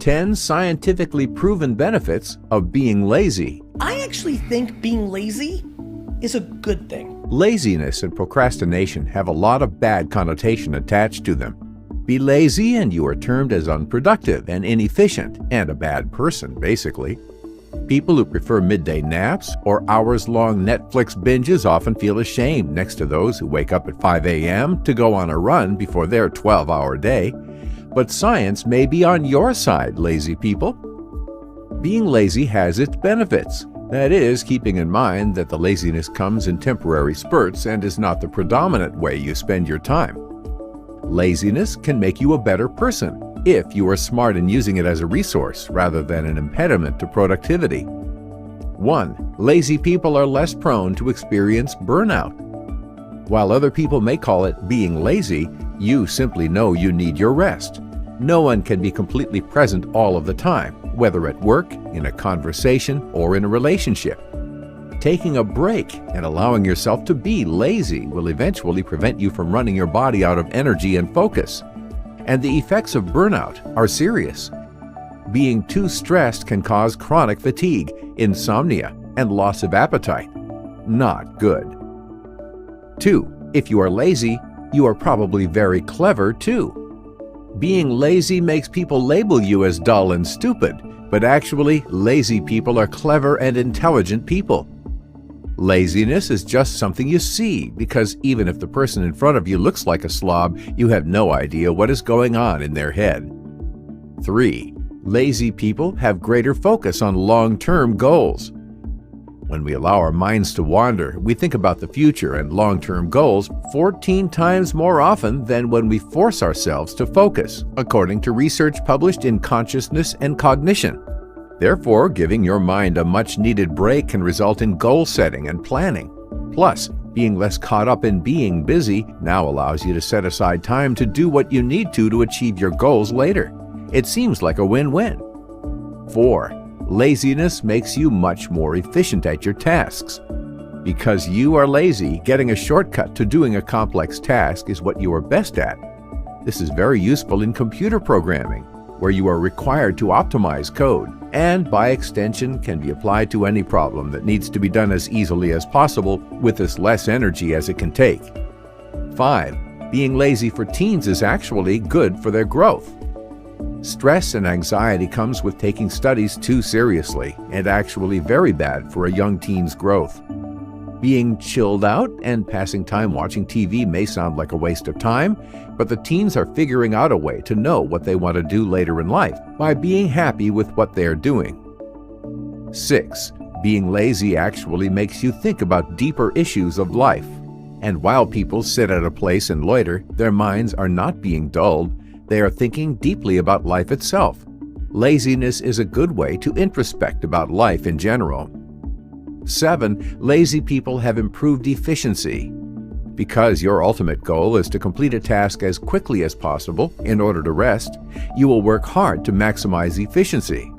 10 scientifically proven benefits of being lazy. I actually think being lazy is a good thing. Laziness and procrastination have a lot of bad connotation attached to them. Be lazy and you are termed as unproductive and inefficient and a bad person, basically. People who prefer midday naps or hours-long Netflix binges often feel ashamed next to those who wake up at 5 a.m. to go on a run before their 12-hour day. But science may be on your side, lazy people. Being lazy has its benefits. That is, keeping in mind that the laziness comes in temporary spurts and is not the predominant way you spend your time. Laziness can make you a better person if you are smart in using it as a resource rather than an impediment to productivity. 1. Lazy people are less prone to experience burnout. While other people may call it being lazy, you simply know you need your rest. No one can be completely present all of the time, whether at work, in a conversation, or in a relationship. Taking a break and allowing yourself to be lazy will eventually prevent you from running your body out of energy and focus. And the effects of burnout are serious. Being too stressed can cause chronic fatigue, insomnia, and loss of appetite. Not good. 2. If you are lazy, you are probably very clever too. Being lazy makes people label you as dull and stupid, but actually, lazy people are clever and intelligent people. Laziness is just something you see, because even if the person in front of you looks like a slob, you have no idea what is going on in their head. 3. Lazy people have greater focus on long-term goals. When we allow our minds to wander, we think about the future and long-term goals 14 times more often than when we force ourselves to focus, according to research published in Consciousness and Cognition. Therefore, giving your mind a much-needed break can result in goal setting and planning. Plus, being less caught up in being busy now allows you to set aside time to do what you need to achieve your goals later. It seems like a win-win. 4. Laziness makes you much more efficient at your tasks. Because you are lazy, getting a shortcut to doing a complex task is what you are best at. This is very useful in computer programming, where you are required to optimize code, and by extension can be applied to any problem that needs to be done as easily as possible with as less energy as it can take. 5. Being lazy for teens is actually good for their growth. Stress and anxiety comes with taking studies too seriously, and actually very bad for a young teen's growth. Being chilled out and passing time watching TV may sound like a waste of time, but the teens are figuring out a way to know what they want to do later in life by being happy with what they are doing. 6. Being lazy actually makes you think about deeper issues of life. And while people sit at a place and loiter, their minds are not being dulled. They are thinking deeply about life itself. Laziness is a good way to introspect about life in general. 7. Lazy people have improved efficiency. Because your ultimate goal is to complete a task as quickly as possible in order to rest, you will work hard to maximize efficiency.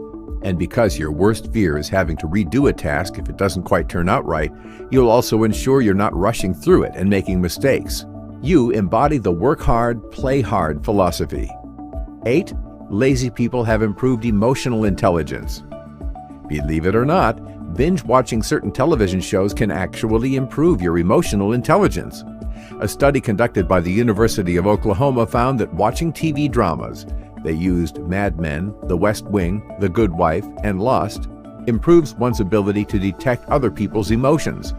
And because your worst fear is having to redo a task if it doesn't quite turn out right, you'll also ensure you're not rushing through it and making mistakes. You embody the work hard, play hard philosophy. 8. Lazy people have improved emotional intelligence. Believe it or not, binge watching certain television shows can actually improve your emotional intelligence. A study conducted by the University of Oklahoma found that watching TV dramas, they used Mad Men, The West Wing, The Good Wife, and Lost, improves one's ability to detect other people's emotions.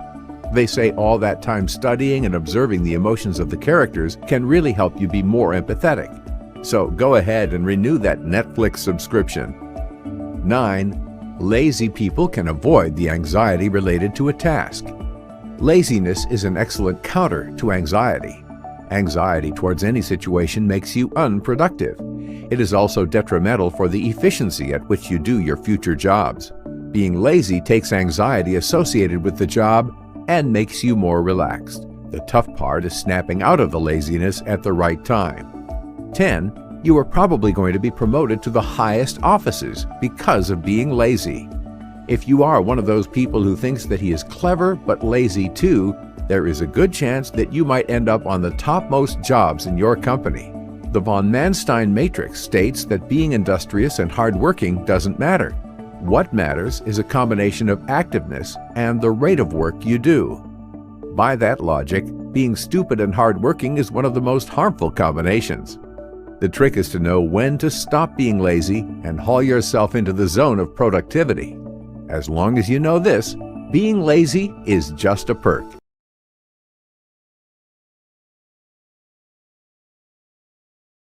They say all that time studying and observing the emotions of the characters can really help you be more empathetic. So go ahead and renew that Netflix subscription. 9. Lazy people can avoid the anxiety related to a task. Laziness is an excellent counter to anxiety. Anxiety towards any situation makes you unproductive. It is also detrimental for the efficiency at which you do your future jobs. Being lazy takes anxiety associated with the job and makes you more relaxed. The tough part is snapping out of the laziness at the right time. 10. You are probably going to be promoted to the highest offices because of being lazy. If you are one of those people who thinks that he is clever but lazy too, there is a good chance that you might end up on the topmost jobs in your company. The von Manstein matrix states that being industrious and hardworking doesn't matter. What matters is a combination of activeness and the rate of work you do. By that logic, being stupid and hardworking is one of the most harmful combinations. The trick is to know when to stop being lazy and haul yourself into the zone of productivity. As long as you know this, being lazy is just a perk.